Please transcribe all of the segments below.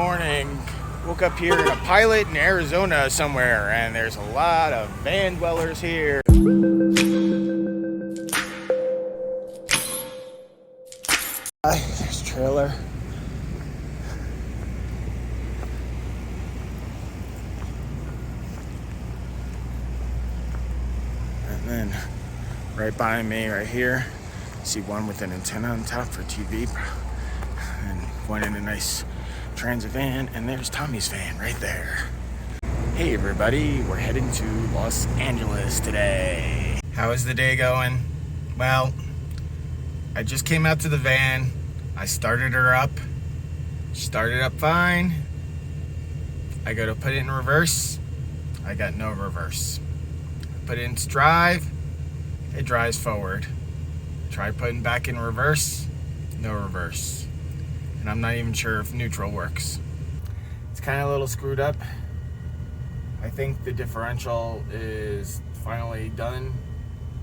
morning. Woke up here in a pilot in Arizona somewhere, and there's a lot of van dwellers here. There's a trailer. And then right behind me, right here, see one with an antenna on top for TV. And one in a nice transit van, and there's Tommy's van right there. Hey everybody, we're heading to Los Angeles today. How is the day going? Well, I just came out to the van. I started her up. Started up fine. I go to put it in reverse. I got no reverse. Put it into drive. It drives forward. Try putting back in reverse. No reverse. And I'm not even sure if neutral works. It's kind of a little screwed up. I think the differential is finally done.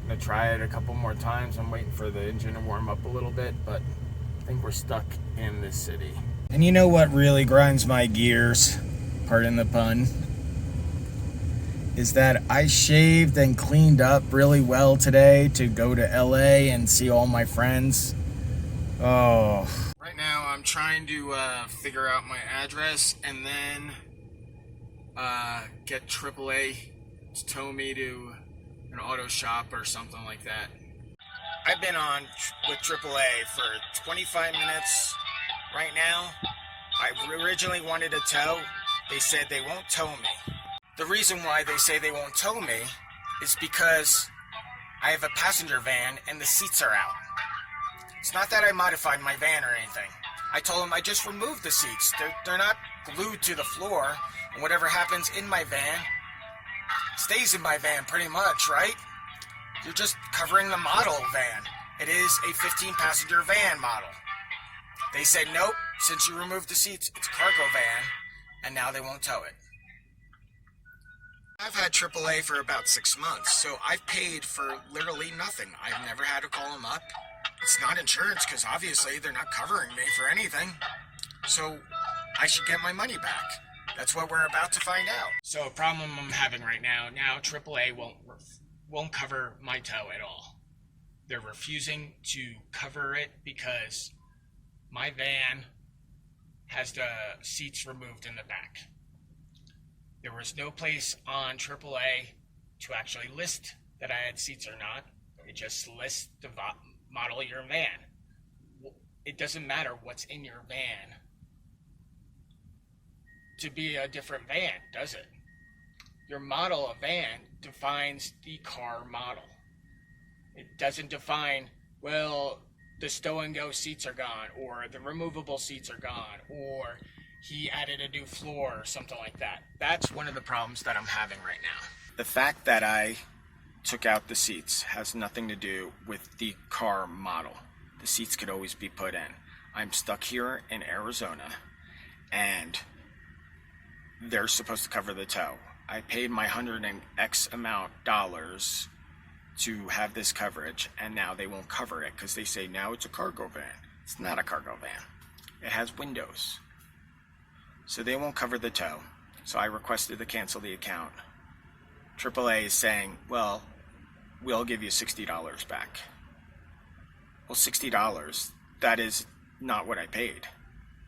I'm gonna try it a couple more times. I'm waiting for the engine to warm up a little bit, but I think we're stuck in this city. And you know what really grinds my gears, pardon the pun, is that I shaved and cleaned up really well today to go to LA and see all my friends. Oh. Right now I'm trying to figure out my address and then get AAA to tow me to an auto shop or something like that. I've been on with AAA for 25 minutes right now. I originally wanted a tow. They said they won't tow me. The reason why they say they won't tow me is because I have a passenger van and the seats are out. It's not that I modified my van or anything. I told them I just removed the seats. They're not glued to the floor, and whatever happens in my van stays in my van pretty much, right? You're just covering the model van. It is a 15-passenger van model. They said, nope, since you removed the seats, it's a cargo van, and now they won't tow it. I've had AAA for about 6 months, so I've paid for literally nothing. I've never had to call them up. It's not insurance because obviously they're not covering me for anything. So I should get my money back. That's what we're about to find out. So a problem I'm having right now AAA won't cover my tow at all. They're refusing to cover it because my van has the seats removed in the back. There was no place on AAA to actually list that I had seats or not. It just lists the model of your van. It doesn't matter what's in your van to be a different van, does it? Your model of van defines the car model. It doesn't define, well, the stow and go seats are gone, or the removable seats are gone, or he added a new floor or something like that. That's one of the problems that I'm having right now. The fact that I took out the seats has nothing to do with the car model. The seats could always be put in. I'm stuck here in Arizona and they're supposed to cover the tow. I paid my $100 and X amount dollars to have this coverage, and now they won't cover it because they say now it's a cargo van. It's not a cargo van. It has windows. So they won't cover the tow. So I requested to cancel the account. AAA is saying, well, we'll give you $60 back. Well, $60, that is not what I paid.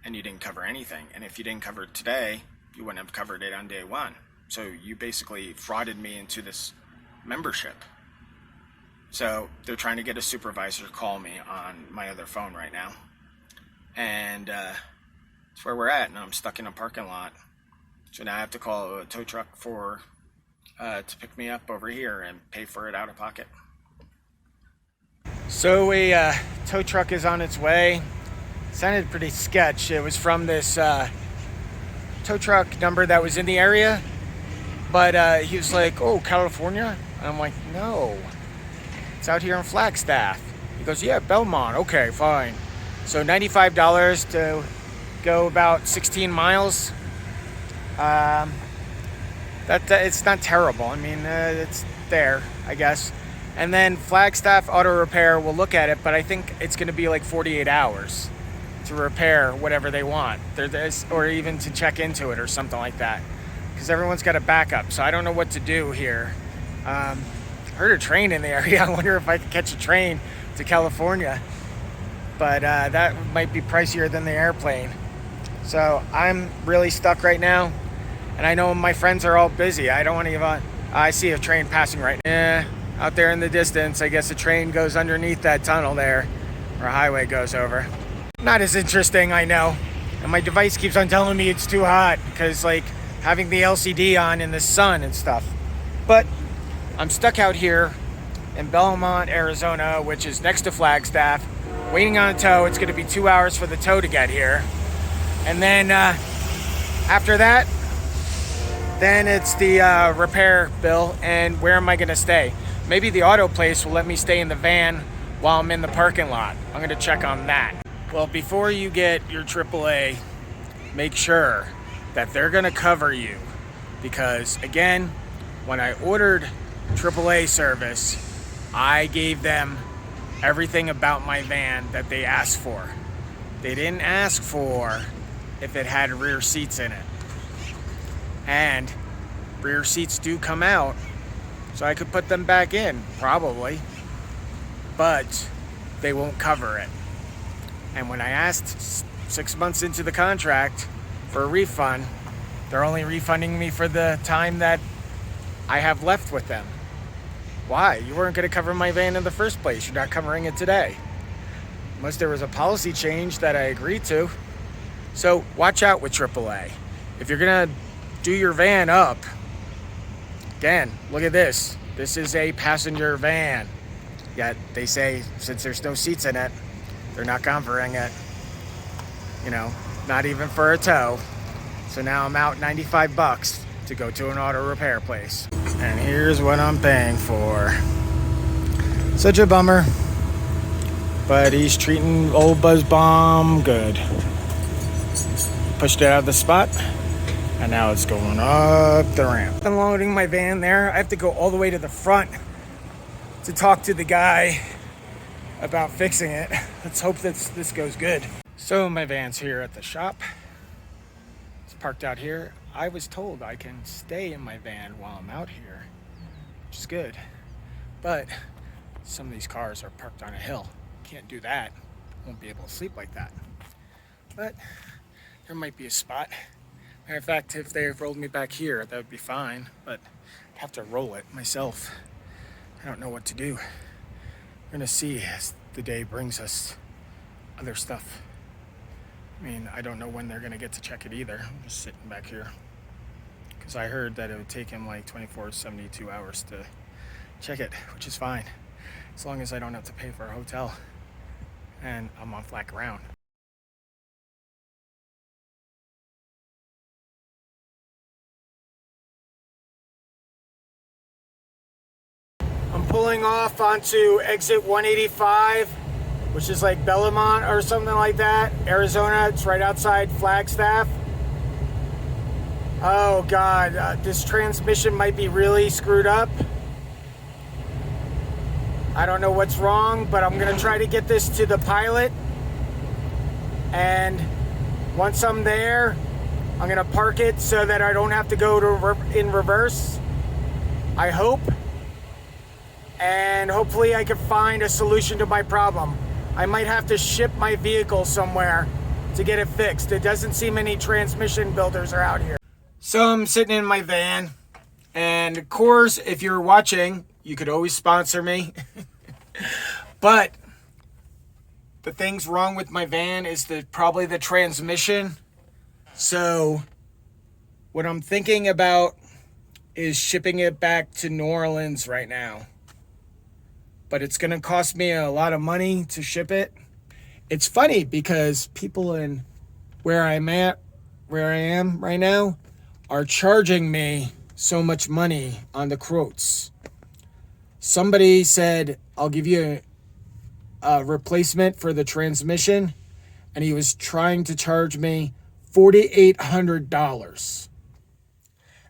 And you didn't cover anything. And if you didn't cover it today, you wouldn't have covered it on day one. So you basically frauded me into this membership. So they're trying to get a supervisor to call me on my other phone right now. And that's where we're at. And I'm stuck in a parking lot. So now I have to call a tow truck to pick me up over here and pay for it out of pocket. So a tow truck is on its way. Sounded pretty sketch. It was from this tow truck number that was in the area, but he was like, oh, California? And I'm like, no, it's out here in Flagstaff. He goes, yeah, Belmont. Okay, fine. So $95 to go about 16 miles. It's not terrible. I mean, it's there, I guess. And then Flagstaff Auto Repair will look at it, but I think it's going to be like 48 hours to repair whatever they want. Or even to check into it or something like that. Because everyone's got a backup, so I don't know what to do here. Heard a train in the area. I wonder if I could catch a train to California. But that might be pricier than the airplane. So I'm really stuck right now. And I know my friends are all busy. I don't want to even... I see a train passing right now. Yeah, out there in the distance. I guess a train goes underneath that tunnel there. Or a highway goes over. Not as interesting, I know. And my device keeps on telling me it's too hot. Because, like, having the LCD on in the sun and stuff. But I'm stuck out here in Belmont, Arizona, which is next to Flagstaff, waiting on a tow. It's going to be 2 hours for the tow to get here. And then after that, then it's the repair bill and where am I going to stay? Maybe the auto place will let me stay in the van while I'm in the parking lot. I'm going to check on that. Well, before you get your AAA, make sure that they're going to cover you. Because, again, when I ordered AAA service, I gave them everything about my van that they asked for. They didn't ask for if it had rear seats in it. And rear seats do come out, so I could put them back in, probably. But they won't cover it. And when I asked 6 months into the contract for a refund, they're only refunding me for the time that I have left with them. Why? You weren't going to cover my van in the first place. You're not covering it today. Unless there was a policy change that I agreed to. So watch out with AAA. If you're going to do your van up, again, look at this. This is a passenger van. Yet they say since there's no seats in it, they're not covering it. You know, not even for a tow. So now I'm out $95 to go to an auto repair place. And here's what I'm paying for. Such a bummer. But he's treating old Buzz Bomb good. Pushed it out of the spot. And now it's going up the ramp. Unloading my van there. I have to go all the way to the front to talk to the guy about fixing it. Let's hope that this goes good. So my van's here at the shop. It's parked out here. I was told I can stay in my van while I'm out here, which is good. But some of these cars are parked on a hill. Can't do that. Won't be able to sleep like that. But there might be a spot. Matter of fact, if they rolled me back here, that would be fine. But I'd have to roll it myself. I don't know what to do. We're gonna see as the day brings us other stuff. I mean, I don't know when they're gonna get to check it either. I'm just sitting back here. Because I heard that it would take him like 24, 72 hours to check it, which is fine. As long as I don't have to pay for a hotel. And I'm on flat ground. I'm pulling off onto exit 185, which is like Belmont or something like that. Arizona, it's right outside Flagstaff. Oh God, this transmission might be really screwed up. I don't know what's wrong, but I'm gonna try to get this to the pilot. And once I'm there, I'm gonna park it so that I don't have to go in reverse. I hope. And hopefully I can find a solution to my problem. I might have to ship my vehicle somewhere to get it fixed. It doesn't seem any transmission builders are out here. So I'm sitting in my van, and of course, if you're watching, you could always sponsor me. But the thing's wrong with my van is probably the transmission. So what I'm thinking about is shipping it back to New Orleans right now. But it's going to cost me a lot of money to ship it. It's funny because people in where I am right now, are charging me so much money on the quotes. Somebody said, I'll give you a replacement for the transmission, and he was trying to charge me $4,800.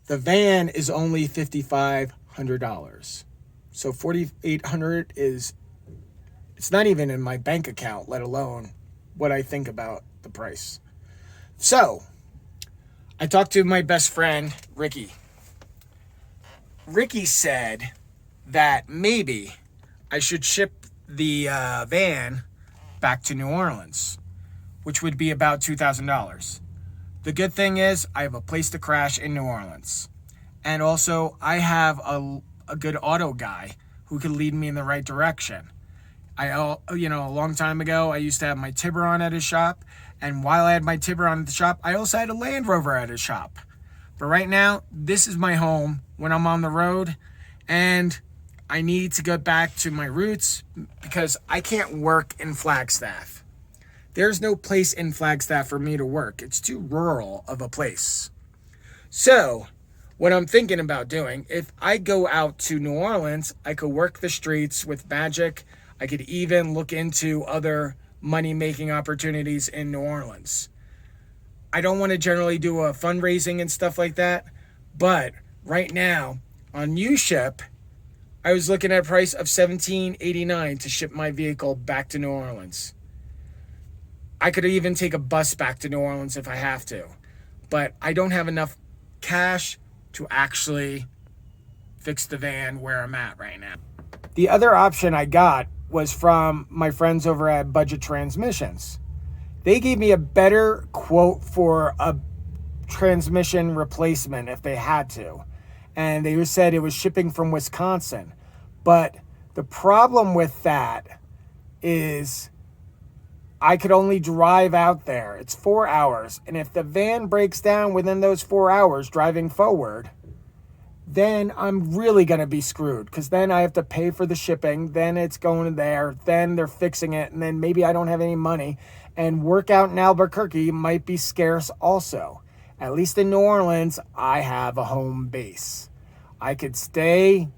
The van is only $5,500. So $4,800 it's not even in my bank account, let alone what I think about the price. So, I talked to my best friend, Ricky. Ricky said that maybe I should ship the van back to New Orleans, which would be about $2,000. The good thing is I have a place to crash in New Orleans. And also I have a good auto guy who could lead me in the right direction. A long time ago, I used to have my Tiburon at his shop. And while I had my Tiburon at the shop, I also had a Land Rover at his shop. But right now, this is my home when I'm on the road. And I need to get back to my roots because I can't work in Flagstaff. There's no place in Flagstaff for me to work. It's too rural of a place. So, what I'm thinking about doing, if I go out to New Orleans, I could work the streets with magic. I could even look into other money-making opportunities in New Orleans. I don't want to generally do a fundraising and stuff like that, but right now on Uship, I was looking at a price of $17.89 to ship my vehicle back to New Orleans. I could even take a bus back to New Orleans if I have to, but I don't have enough cash to actually fix the van where I'm at right now. The other option I got was from my friends over at Budget Transmissions. They gave me a better quote for a transmission replacement if they had to. And they said it was shipping from Wisconsin. But the problem with that is I could only drive out there. It's 4 hours. And if the van breaks down within those 4 hours driving forward, then I'm really going to be screwed because then I have to pay for the shipping. Then it's going there. Then they're fixing it. And then maybe I don't have any money. And work out in Albuquerque might be scarce also. At least in New Orleans, I have a home base. I could stay.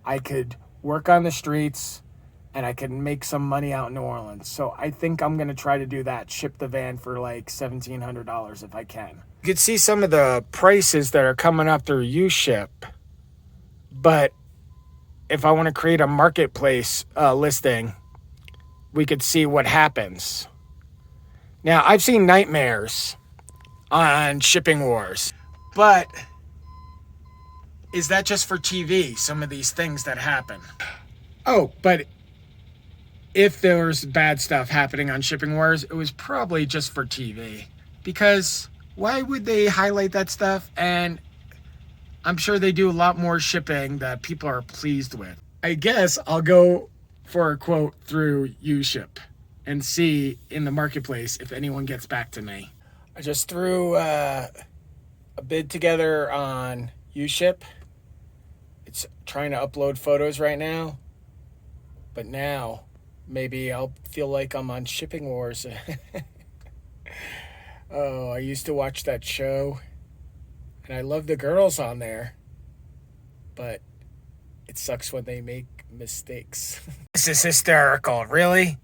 I could work on the streets. And I can make some money out in New Orleans. So I think I'm going to try to do that. Ship the van for like $1,700 if I can. You can see some of the prices that are coming up through Uship. But if I want to create a marketplace listing, we could see what happens. Now, I've seen nightmares on Shipping Wars. But is that just for TV, some of these things that happen? Oh, but if there was bad stuff happening on Shipping Wars, it was probably just for TV. Because why would they highlight that stuff? And I'm sure they do a lot more shipping that people are pleased with. I guess I'll go for a quote through Uship and see in the marketplace if anyone gets back to me. I just threw a bid together on Uship. It's trying to upload photos right now. But now, maybe I'll feel like I'm on Shipping Wars. Oh, I used to watch that show. And I love the girls on there. But it sucks when they make mistakes. This is hysterical. Really?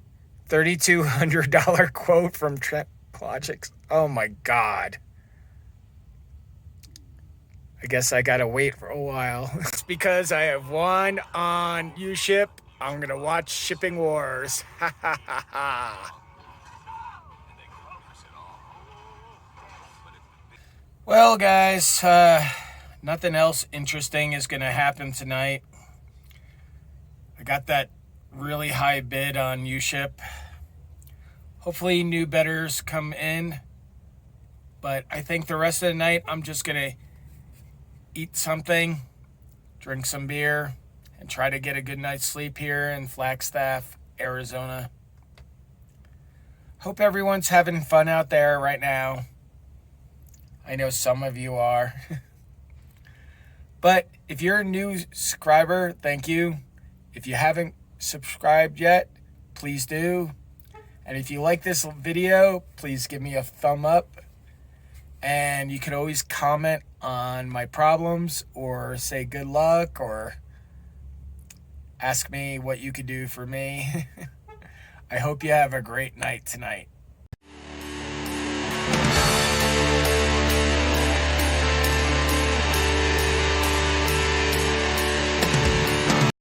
$3,200 quote from TripLogics. Oh my God. I guess I gotta wait for a while. It's because I have won on Uship. I'm gonna watch Shipping Wars. Ha ha ha ha. Well, guys, nothing else interesting is gonna happen tonight. I got that really high bid on Uship. Hopefully new bettors come in. But I think the rest of the night I'm just gonna eat something, drink some beer, and try to get a good night's sleep here in Flagstaff, Arizona. Hope everyone's having fun out there right now. I know some of you are. But if you're a new subscriber, thank you. If you haven't subscribed yet, please do. And if you like this video, please give me a thumb up. And you can always comment on my problems or say good luck or ask me what you could do for me. I hope you have a great night tonight.